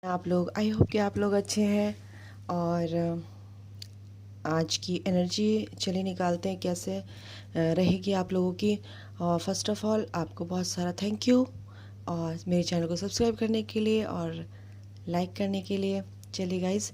आप लोग I hope कि आप लोग अच्छे हैं। और आज की एनर्जी चलिए निकालते हैं कैसे रहेगी आप लोगों की। फर्स्ट ऑफ ऑल आपको बहुत सारा थैंक यू और मेरे चैनल को सब्सक्राइब करने के लिए और लाइक करने के लिए। चलिए गाइस,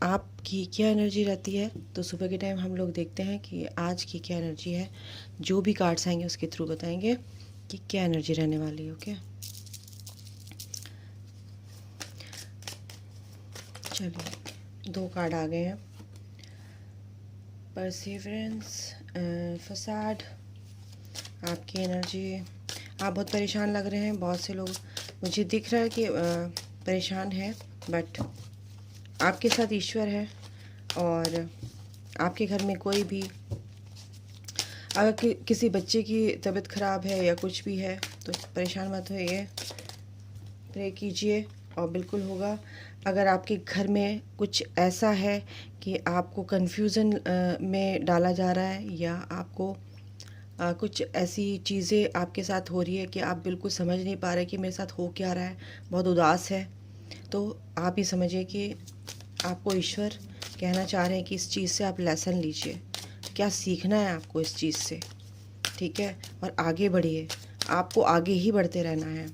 आपकी क्या एनर्जी रहती है तो सुबह के टाइम हम लोग देखते हैं कि आज की क्या एनर्जी है। जो भी कार्ड्स आएंगे उसके थ्रू बताएंगे कि क्या एनर्जी रहने वाली है। ओके, चलिए 2 कार्ड आ गए हैं। परसिवरेंस, फसाड, आपकी एनर्जी। आप बहुत परेशान लग रहे हैं। बहुत से लोग मुझे दिख रहा है कि परेशान हैं, बट आपके साथ ईश्वर है। और आपके घर में कोई भी अगर किसी बच्चे की तबीयत ख़राब है या कुछ भी है तो परेशान मत होइए, प्रे कीजिए और बिल्कुल होगा। अगर आपके घर में कुछ ऐसा है कि आपको कन्फ्यूज़न में डाला जा रहा है या आपको कुछ ऐसी चीज़ें आपके साथ हो रही है कि आप बिल्कुल समझ नहीं पा रहे कि मेरे साथ हो क्या रहा है, बहुत उदास है, तो आप ही समझिए कि आपको ईश्वर कहना चाह रहे हैं कि इस चीज़ से आप लेसन लीजिए, क्या सीखना है आपको इस चीज़ से, ठीक है। और आगे बढ़िए, आपको आगे ही बढ़ते रहना है।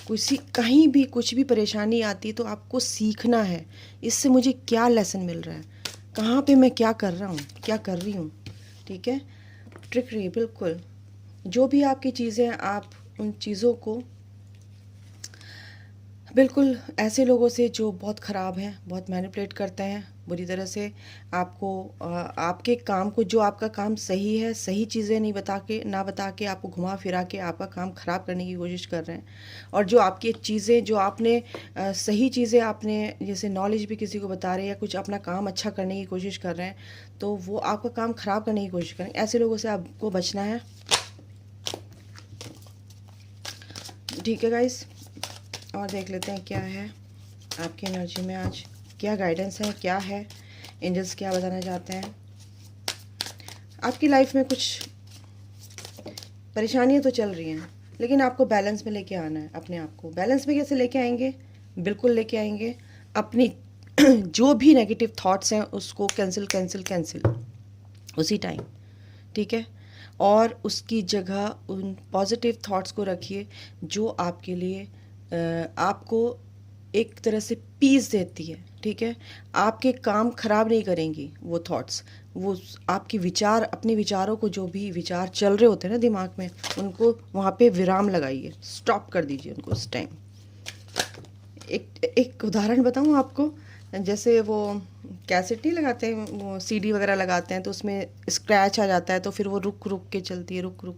किसी कहीं भी कुछ भी परेशानी आती है तो आपको सीखना है, इससे मुझे क्या लेसन मिल रहा है, कहाँ पे मैं क्या कर रहा हूँ, क्या कर रही हूँ, ठीक है। ट्रिक रही बिल्कुल। जो भी आपकी चीज़ें हैं आप उन चीज़ों को बिल्कुल ऐसे लोगों से जो बहुत ख़राब हैं, बहुत मैनिपुलेट करते हैं बुरी तरह से आपको, आपके काम को, जो आपका काम सही है, सही चीज़ें नहीं बता के आपको घुमा फिरा के आपका काम ख़राब करने की कोशिश कर रहे हैं। और जो आपकी चीज़ें जो आपने सही चीज़ें आपने जैसे नॉलेज भी किसी को बता रहे हैं या कुछ अपना काम अच्छा करने की कोशिश कर रहे हैं तो वो आपका काम ख़राब करने की कोशिश करें। ऐसे लोगों से आपको बचना है, ठीक है गाइस। और देख लेते हैं क्या है आपकी एनर्जी में आज, क्या गाइडेंस है, क्या है एंजल्स क्या बताना चाहते हैं। आपकी लाइफ में कुछ परेशानियां तो चल रही हैं लेकिन आपको बैलेंस में लेके आना है। अपने आप को बैलेंस में कैसे लेके आएंगे? बिल्कुल लेके आएंगे। अपनी जो भी नेगेटिव थॉट्स हैं उसको कैंसिल कैंसिल कैंसिल उसी टाइम, ठीक है। और उसकी जगह उन पॉजिटिव थॉट्स को रखिए जो आपके लिए आपको एक तरह से पीस देती है, ठीक है। आपके काम खराब नहीं करेंगी वो थॉट्स, वो आपके विचार, अपने विचारों को, जो भी विचार चल रहे होते हैं ना दिमाग में, उनको वहाँ पे विराम लगाइए, स्टॉप कर दीजिए उनको उस टाइम। एक उदाहरण बताऊँ आपको, जैसे वो कैसेट नहीं लगाते हैं, वो सीडी वगैरह लगाते हैं तो उसमें स्क्रैच आ जाता है तो फिर वो रुक रुक के चलती है, रुक रुक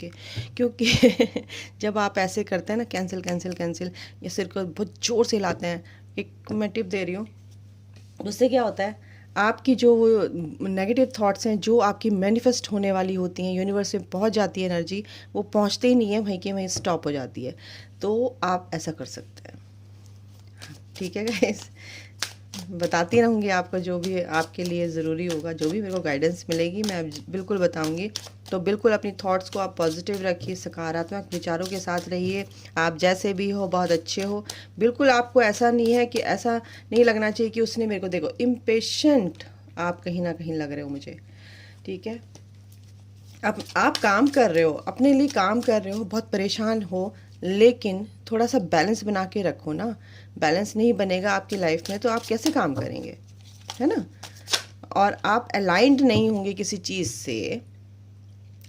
के, क्योंकि जब आप ऐसे करते हैं ना कैंसिल कैंसिल कैंसिल या सिर को बहुत ज़ोर से हिलाते हैं, एक मैं टिप दे रही हूँ, उससे क्या होता है आपकी जो वो नेगेटिव थॉट्स हैं जो आपकी मैनिफेस्ट होने वाली होती हैं, यूनिवर्स में पहुंच जाती है एनर्जी, वो पहुंचते ही नहीं है, वहीं के वहीं स्टॉप हो जाती है। तो आप ऐसा कर सकते हैं, ठीक है गाइस। बताती रहूँगी आपको जो भी आपके लिए ज़रूरी होगा, जो भी मेरे को गाइडेंस मिलेगी मैं बिल्कुल बताऊँगी। तो बिल्कुल अपनी थॉट्स को आप पॉजिटिव रखिए, सकारात्मक विचारों के साथ रहिए। आप जैसे भी हो बहुत अच्छे हो, बिल्कुल आपको ऐसा नहीं है कि, ऐसा नहीं लगना चाहिए कि उसने मेरे को, देखो इम्पेशेंट आप कहीं ना कहीं लग रहे हो मुझे, ठीक है। अब आप काम कर रहे हो, अपने लिए काम कर रहे हो, बहुत परेशान हो, लेकिन थोड़ा सा बैलेंस बना के रखो ना। बैलेंस नहीं बनेगा आपकी लाइफ में तो आप कैसे काम करेंगे, है ना। और आप अलाइंड नहीं होंगे किसी चीज़ से।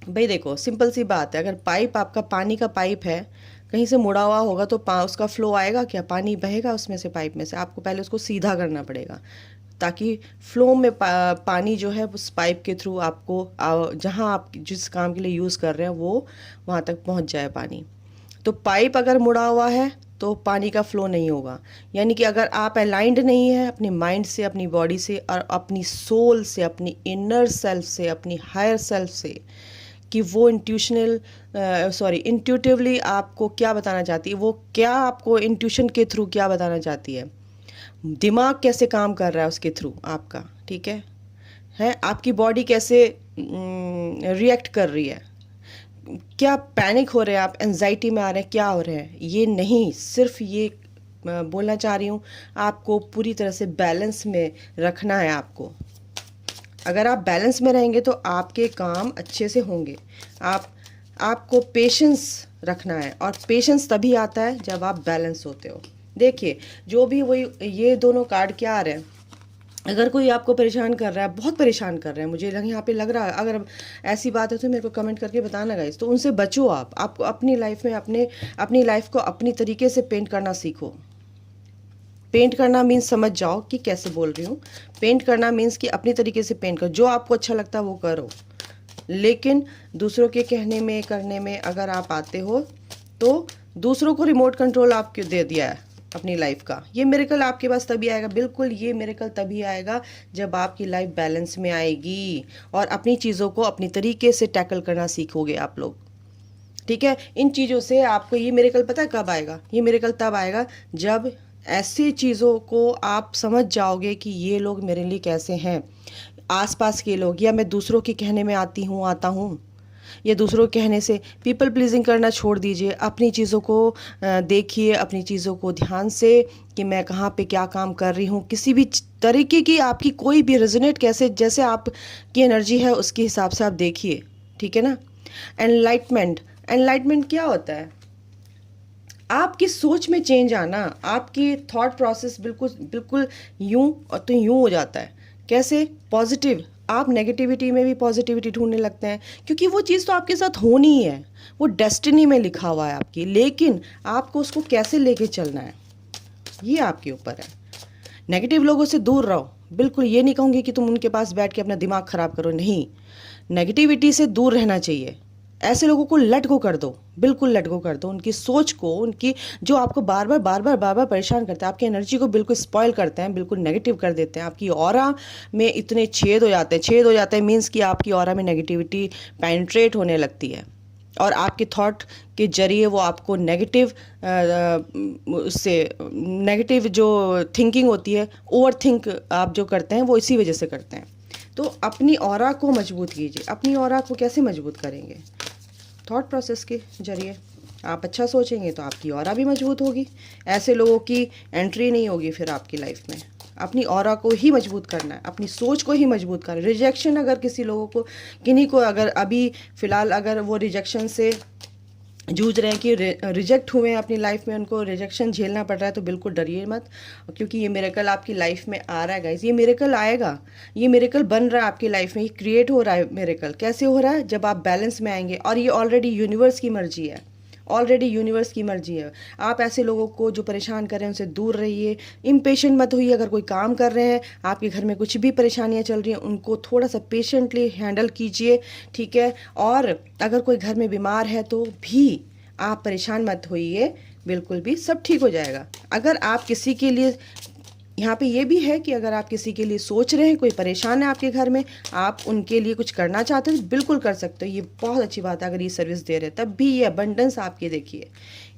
भाई देखो सिंपल सी बात है, अगर पाइप, आपका पानी का पाइप है, कहीं से मुड़ा हुआ होगा तो उसका फ्लो आएगा क्या? पानी बहेगा उसमें से, पाइप में से। आपको पहले उसको सीधा करना पड़ेगा ताकि फ्लो में पानी जो है उस पाइप के थ्रू आपको जहाँ आप जिस काम के लिए यूज़ कर रहे हैं वो वहाँ तक पहुँच जाए पानी। तो पाइप अगर मुड़ा हुआ है तो पानी का फ्लो नहीं होगा। यानी कि अगर आप अलाइंड नहीं है अपने माइंड से, अपनी बॉडी से और अपनी सोल से, अपनी इनर सेल्फ से, अपनी हायर सेल्फ से, कि वो इंट्यूटिवली आपको क्या बताना चाहती है, वो क्या आपको इंट्यूशन के थ्रू क्या बताना चाहती है, दिमाग कैसे काम कर रहा है उसके थ्रू आपका, ठीक है आपकी बॉडी कैसे रिएक्ट कर रही है, क्या पैनिक हो रहे हैं आप, एंजाइटी में आ रहे हैं, क्या हो रहे हैं, ये नहीं, सिर्फ ये बोलना चाह रही हूँ, आपको पूरी तरह से बैलेंस में रखना है आपको। अगर आप बैलेंस में रहेंगे तो आपके काम अच्छे से होंगे। आपको पेशेंस रखना है, और पेशेंस तभी आता है जब आप बैलेंस होते हो। देखिए, जो भी वही ये दोनों कार्ड क्या आ रहे हैं, अगर कोई आपको परेशान कर रहा है, बहुत परेशान कर रहे हैं, मुझे यहाँ पे लग रहा है, अगर ऐसी बात है तो मेरे को कमेंट करके बताना गाइस, तो उनसे बचो। आपको अपनी लाइफ में अपनी लाइफ को अपनी तरीके से पेंट करना सीखो। पेंट करना मीन्स समझ जाओ कि कैसे बोल रही हूँ। पेंट करना मीन्स कि अपनी तरीके से पेंट करो, जो आपको अच्छा लगता है वो करो, लेकिन दूसरों के कहने में करने में अगर आप आते हो तो दूसरों को रिमोट कंट्रोल आपको दे दिया है अपनी लाइफ का। ये मिरेकल आपके पास तभी आएगा, बिल्कुल ये मिरेकल तभी आएगा जब आपकी लाइफ बैलेंस में आएगी और अपनी चीज़ों को अपनी तरीके से टैकल करना सीखोगे आप लोग। ठीक है, इन चीज़ों से आपको ये मिरेकल पता है कब आएगा? ये मिरेकल तब आएगा जब ऐसी चीज़ों को आप समझ जाओगे कि ये लोग मेरे लिए कैसे हैं, आसपास के लोग, या मैं दूसरों के कहने में आता हूँ, या दूसरों के कहने से पीपल प्लीजिंग करना छोड़ दीजिए। अपनी चीज़ों को देखिए, अपनी चीज़ों को ध्यान से कि मैं कहाँ पे क्या काम कर रही हूँ, किसी भी तरीके की आपकी कोई भी रेजोनेट कैसे, जैसे आपकी एनर्जी है उसके हिसाब से आप देखिए। ठीक है ना? एनलाइटमेंट क्या होता है? आपकी सोच में चेंज आना, आपकी थॉट प्रोसेस बिल्कुल यूं और तो यूं हो जाता है। कैसे? पॉजिटिव। आप नेगेटिविटी में भी पॉजिटिविटी ढूंढने लगते हैं, क्योंकि वो चीज़ तो आपके साथ होनी ही है, वो डेस्टिनी में लिखा हुआ है आपकी, लेकिन आपको उसको कैसे लेके चलना है ये आपके ऊपर है। नेगेटिव लोगों से दूर रहो, बिल्कुल ये नहीं कहूँगी कि तुम उनके पास बैठ के अपना दिमाग ख़राब करो, नहीं, नेगेटिविटी से दूर रहना चाहिए। ऐसे लोगों को लेट गो कर दो, बिल्कुल लेट गो कर दो। उनकी सोच को, उनकी जो आपको बार बार परेशान करते हैं, आपकी एनर्जी को बिल्कुल स्पॉइल करते हैं, बिल्कुल नेगेटिव कर देते हैं। आपकी ऑरा में इतने छेद हो जाते हैं मीन्स कि आपकी ऑरा में नेगेटिविटी पेनिट्रेट होने लगती है, और आपके थॉट के जरिए वो आपको उससे नेगेटिव जो थिंकिंग होती है, ओवर थिंक आप जो करते हैं वो इसी वजह से करते हैं। तो अपनी ऑरा को मजबूत कीजिए। अपनी ऑरा को कैसे मजबूत करेंगे? थॉट प्रोसेस के जरिए। आप अच्छा सोचेंगे तो आपकी ऑरा भी मजबूत होगी, ऐसे लोगों की एंट्री नहीं होगी फिर आपकी लाइफ में। अपनी ऑरा को ही मजबूत करना है, अपनी सोच को ही मजबूत करना है। रिजेक्शन अगर किसी लोगों को, किन्हीं को अगर अभी फ़िलहाल अगर वो रिजेक्शन से जूझ रहे हैं कि रिजेक्ट हुए हैं अपनी लाइफ में, उनको रिजेक्शन झेलना पड़ रहा है, तो बिल्कुल डरिए मत, क्योंकि ये मिरेकल आपकी लाइफ में आ रहा है गाइस। ये मिरेकल आएगा, ये मिरेकल बन रहा है आपकी लाइफ में, ये क्रिएट हो रहा है मिरेकल। कैसे हो रहा है? जब आप बैलेंस में आएंगे, और ये ऑलरेडी यूनिवर्स की मर्जी है, ऑलरेडी यूनिवर्स की मर्जी है। आप ऐसे लोगों को जो परेशान कर रहे हैं उनसे दूर रहिए, इम्पेशेंट मत होइए। अगर कोई काम कर रहे हैं, आपके घर में कुछ भी परेशानियां चल रही हैं, उनको थोड़ा सा पेशेंटली हैंडल कीजिए। ठीक है? और अगर कोई घर में बीमार है तो भी आप परेशान मत होइए, बिल्कुल भी सब ठीक हो जाएगा। अगर आप किसी के लिए, यहाँ पे ये भी है कि अगर आप किसी के लिए सोच रहे हैं, कोई परेशान है आपके घर में, आप उनके लिए कुछ करना चाहते हैं तो बिल्कुल कर सकते हो। ये बहुत अच्छी बात है अगर ये सर्विस दे रहे हैं, तब भी ये अबंडेंस आपकी, देखिए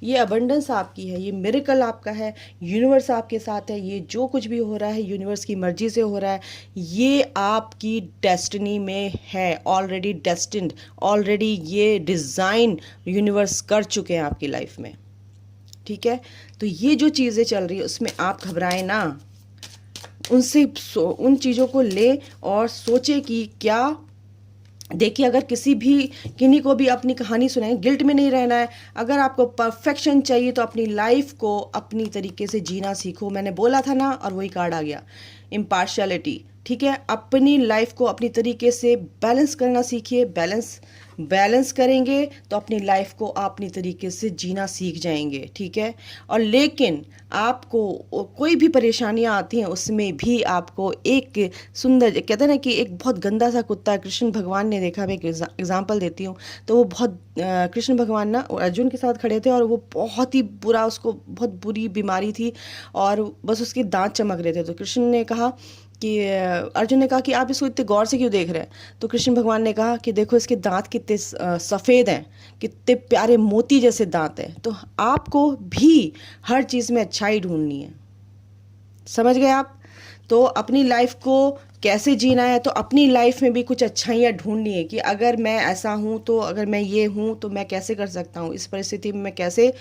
ये अबंडेंस आपकी है, ये मिरेकल आपका है, यूनिवर्स आपके साथ है। ये जो कुछ भी हो रहा है यूनिवर्स की मर्जी से हो रहा है, ये आपकी डेस्टिनी में है, ऑलरेडी डेस्टिन्ड, ऑलरेडी ये डिज़ाइन यूनिवर्स कर चुके हैं आपकी लाइफ में। ठीक है? तो ये जो चीज़ें चल रही है उसमें आप घबराएं ना, उनसे उन चीज़ों को ले और सोचे कि क्या। देखिए, अगर किन्हीं को भी अपनी कहानी सुनाएं, गिल्ट में नहीं रहना है। अगर आपको परफेक्शन चाहिए तो अपनी लाइफ को अपनी तरीके से जीना सीखो। मैंने बोला था ना, और वही कार्ड आ गया, इम्पार्शियलिटी। ठीक है? अपनी लाइफ को अपनी तरीके से बैलेंस करना सीखिए। बैलेंस करेंगे तो अपनी लाइफ को आप अपनी तरीके से जीना सीख जाएंगे। ठीक है? और लेकिन आपको कोई भी परेशानियां आती हैं, उसमें भी आपको एक सुंदर, कहते हैं ना कि एक बहुत गंदा सा कुत्ता है, कृष्ण भगवान ने देखा, मैं एक एग्जाम्पल देती हूँ। तो वो बहुत कृष्ण भगवान ना अर्जुन के साथ खड़े थे, और वो बहुत ही बुरा, उसको बहुत बुरी बीमारी थी, और बस उसके दांत चमक रहे थे। तो कृष्ण ने कहा कि, अर्जुन ने कहा कि आप इसको इतने गौर से क्यों देख रहे हैं? तो कृष्ण भगवान ने कहा कि देखो इसके दांत कितने सफ़ेद हैं, कितने प्यारे मोती जैसे दांत हैं। तो आपको भी हर चीज़ में अच्छाई ढूंढनी है, समझ गए आप? तो अपनी लाइफ को कैसे जीना है, तो अपनी लाइफ में भी कुछ अच्छाइयाँ ढूंढनी है कि अगर मैं ऐसा हूँ तो, अगर मैं ये हूँ तो मैं कैसे कर सकता हूँ, इस परिस्थिति में मैं कैसे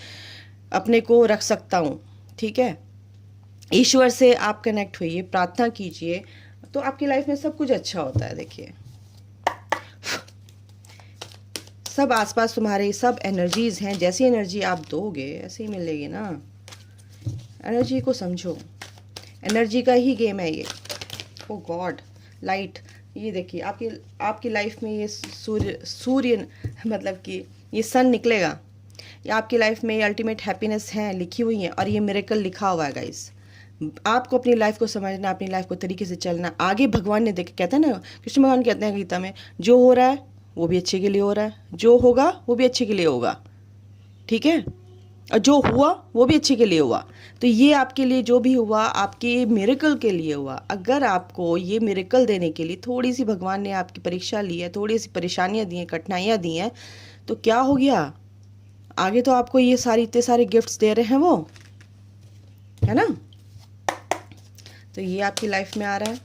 अपने को रख सकता हूँ। ठीक है, ईश्वर से आप कनेक्ट होइए, प्रार्थना कीजिए, तो आपकी लाइफ में सब कुछ अच्छा होता है। देखिए, सब आसपास तुम्हारे सब एनर्जीज हैं, जैसी एनर्जी आप दोगे ऐसे ही मिलेगी ना। एनर्जी को समझो, एनर्जी का ही गेम है ये। ओ गॉड, लाइट, ये देखिए आपकी आपकी लाइफ में ये सूर्य मतलब कि ये सन निकलेगा, ये आपकी लाइफ में ये अल्टीमेट हैप्पीनेस है लिखी हुई है, और ये मिरेकल लिखा हुआ है गाइस। आपको अपनी लाइफ को समझना, अपनी लाइफ को तरीके से चलना। आगे भगवान ने देख, कहते हैं ना, कृष्ण भगवान कहते हैं गीता में, जो हो रहा है वो भी अच्छे के लिए हो रहा है, जो होगा वो भी अच्छे के लिए होगा। ठीक है, और जो हुआ वो भी अच्छे के लिए हुआ। तो ये आपके लिए जो भी हुआ आपके मिरेकल के लिए हुआ। अगर आपको ये मिरेकल देने के लिए थोड़ी सी भगवान ने आपकी परीक्षा ली है, थोड़ी सी परेशानियां दी हैं, कठिनाइयां दी हैं, तो क्या हो गया, आगे तो आपको ये सारी इतने सारे गिफ्ट्स दे रहे हैं वो, है ना। तो ये आपकी लाइफ में आ रहा है,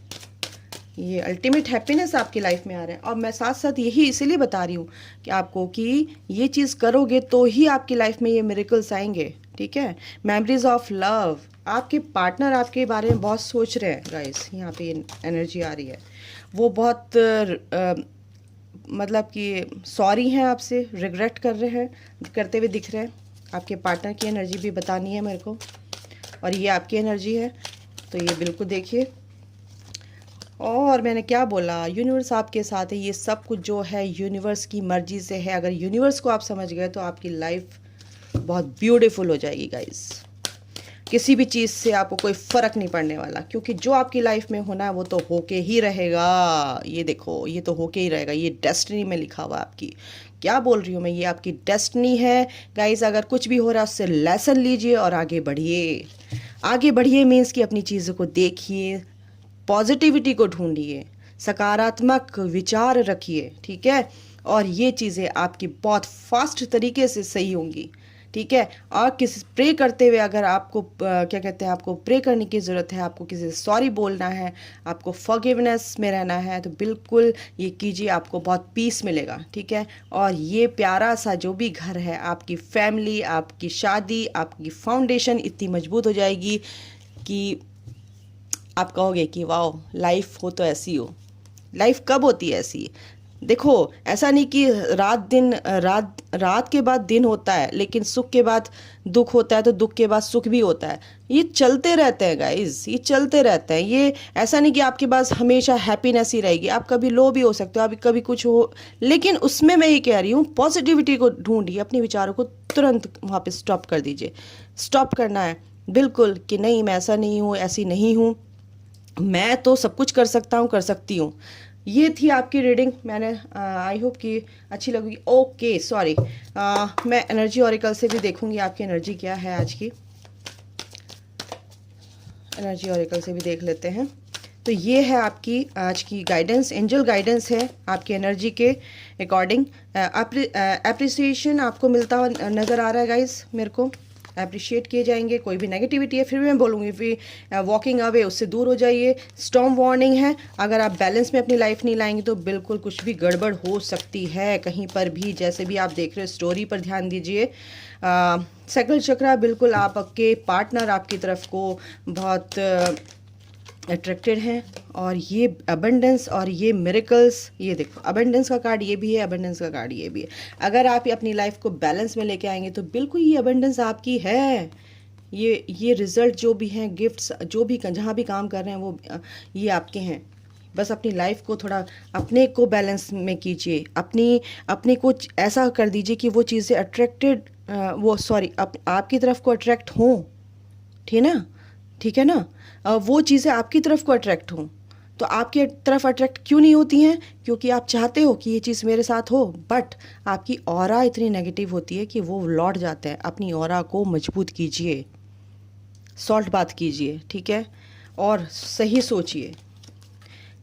ये अल्टीमेट हैप्पीनेस आपकी लाइफ में आ रहा है। और मैं साथ साथ यही इसीलिए बता रही हूँ कि आपको कि ये चीज़ करोगे तो ही आपकी लाइफ में ये मिरेकल्स आएंगे। ठीक है, मेमोरीज ऑफ लव, आपके पार्टनर आपके बारे में बहुत सोच रहे हैं गाइस, यहाँ पे ये एनर्जी आ रही है, वो बहुत मतलब कि सॉरी हैं आपसे, रिग्रेट कर रहे हैं, करते हुए दिख रहे हैं। आपके पार्टनर की एनर्जी भी बतानी है मेरे को, और ये आपकी एनर्जी है, तो ये बिल्कुल देखिए। और मैंने क्या बोला, यूनिवर्स आपके साथ है, ये सब कुछ जो है यूनिवर्स की मर्जी से है। अगर यूनिवर्स को आप समझ गए तो आपकी लाइफ बहुत ब्यूटीफुल हो जाएगी गाइस। किसी भी चीज़ से आपको कोई फ़र्क नहीं पड़ने वाला, क्योंकि जो आपकी लाइफ में होना है वो तो होके ही रहेगा। ये देखो, ये तो होके ही रहेगा, ये डेस्टिनी में लिखा हुआ आपकी। क्या बोल रही हूँ मैं, ये आपकी डेस्टिनी है गाइस। अगर कुछ भी हो रहा है उससे लेसन लीजिए और आगे बढ़िए। आगे बढ़िए मीन्स कि अपनी चीज़ों को देखिए, पॉजिटिविटी को ढूंढिए, सकारात्मक विचार रखिए। ठीक है, और ये चीज़ें आपकी बहुत फास्ट तरीके से सही होंगी। ठीक है, और किसी प्रे करते हुए अगर आपको क्या कहते हैं, आपको प्रे करने की ज़रूरत है, आपको किसी से सॉरी बोलना है, आपको फॉरगिवनेस में रहना है, तो बिल्कुल ये कीजिए, आपको बहुत पीस मिलेगा। ठीक है, और ये प्यारा सा जो भी घर है, आपकी फैमिली, आपकी शादी, आपकी फाउंडेशन इतनी मजबूत हो जाएगी कि आप कहोगे कि वाह, लाइफ हो तो ऐसी हो। लाइफ कब होती है ऐसी, देखो, ऐसा नहीं कि रात के बाद दिन होता है, लेकिन सुख के बाद दुख होता है, तो दुख के बाद सुख भी होता है। ये चलते रहते हैं गाइस, ये चलते रहते हैं। ये ऐसा नहीं कि आपके पास हमेशा हैप्पीनेस ही रहेगी, आप कभी लो भी हो सकते हो, अभी कभी कुछ हो, लेकिन उसमें मैं ये कह रही हूँ, पॉजिटिविटी को ढूंढिए, अपने विचारों को तुरंत वहाँ पे स्टॉप कर दीजिए। स्टॉप करना है बिल्कुल कि नहीं, मैं ऐसा नहीं हूँ, ऐसी नहीं हूँ, मैं तो सब कुछ कर सकता हूँ, कर सकती हूँ। ये थी आपकी रीडिंग, मैंने आई होप कि अच्छी लगेगी। ओके, सॉरी, मैं एनर्जी ऑरिकल से भी देखूंगी आपकी एनर्जी क्या है आज की। एनर्जी ऑरिकल से भी देख लेते हैं। तो ये है आपकी आज की गाइडेंस, एंजल गाइडेंस है आपकी एनर्जी के अकॉर्डिंग। एप्रिसिएशन आपको मिलता हुआ नज़र आ रहा है गाइस, मेरे को अप्रिशिएट किए जाएंगे। कोई भी नेगेटिविटी है फिर भी मैं बोलूँगी फिर वॉकिंग अवे, उससे दूर हो जाइए। स्टॉर्म वार्निंग है, अगर आप बैलेंस में अपनी लाइफ नहीं लाएंगे तो बिल्कुल कुछ भी गड़बड़ हो सकती है कहीं पर भी। जैसे भी आप देख रहे हो, स्टोरी पर ध्यान दीजिए। सैक्रल चक्रा, बिल्कुल आपके पार्टनर आपकी तरफ को बहुत अट्रैक्टेड हैं, और ये अबंडेंस और ये मिरेकल्स, ये देखो अबंडेंस का कार्ड ये भी है, अबंडेंस का कार्ड ये भी है। अगर आप अपनी लाइफ को बैलेंस में लेके आएंगे तो बिल्कुल ये अबंडेंस आपकी है। ये रिजल्ट जो भी हैं, गिफ्ट्स जो भी जहाँ भी काम कर रहे हैं, वो ये आपके हैं। बस अपनी लाइफ को थोड़ा अपने को बैलेंस में कीजिए, अपने को ऐसा कर दीजिए कि वो चीज़ें अट्रैक्टेड आपकी तरफ को अट्रैक्ट हों। ठीक है ना, वो चीज़ें आपकी तरफ को अट्रैक्ट हों। तो आपकी तरफ अट्रैक्ट क्यों नहीं होती हैं, क्योंकि आप चाहते हो कि ये चीज़ मेरे साथ हो, बट आपकी ऑरा इतनी नेगेटिव होती है कि वो लौट जाता है। अपनी ऑरा को मजबूत कीजिए, सॉल्ट बात कीजिए, ठीक है, और सही सोचिए।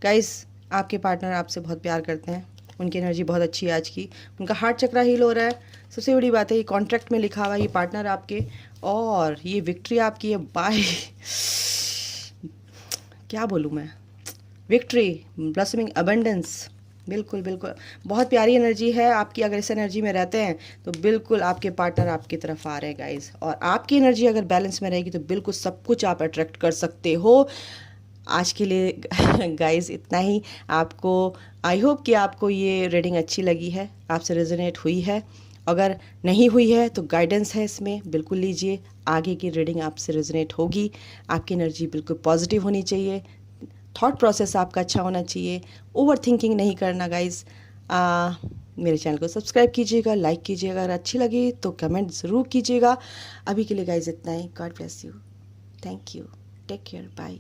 गाइस, आपके पार्टनर आपसे बहुत प्यार करते हैं, उनकी एनर्जी बहुत अच्छी है आज की, उनका हार्ट चक्रा हील हो रहा है। सबसे बड़ी बात है, ये कॉन्ट्रैक्ट में लिखा हुआ है, ये पार्टनर आपके, और ये विक्ट्री आपकी है। बाय, क्या बोलूँ मैं, विक्ट्री, ब्लॉसमिंग, अबंडेंस। बिल्कुल बिल्कुल, बहुत प्यारी एनर्जी है आपकी। अगर इस एनर्जी में रहते हैं तो बिल्कुल आपके पार्टनर आपकी तरफ आ रहे हैं गाइज, और आपकी एनर्जी अगर बैलेंस में रहेगी तो बिल्कुल सब कुछ आप अट्रैक्ट कर सकते हो। आज के लिए गाइज इतना ही। आपको, आई होप कि आपको ये रीडिंग अच्छी लगी है, आपसे रेजोनेट हुई है। अगर नहीं हुई है तो गाइडेंस है इसमें, बिल्कुल लीजिए। आगे की रीडिंग आपसे रेजोनेट होगी। आपकी एनर्जी बिल्कुल पॉजिटिव होनी चाहिए, थॉट प्रोसेस आपका अच्छा होना चाहिए, ओवर थिंकिंग नहीं करना गाइज। मेरे चैनल को सब्सक्राइब कीजिएगा, लाइक कीजिएगा, अगर अच्छी लगी तो कमेंट ज़रूर कीजिएगा। अभी के लिए गाइज इतना ही। God bless you, thank you, take care, bye.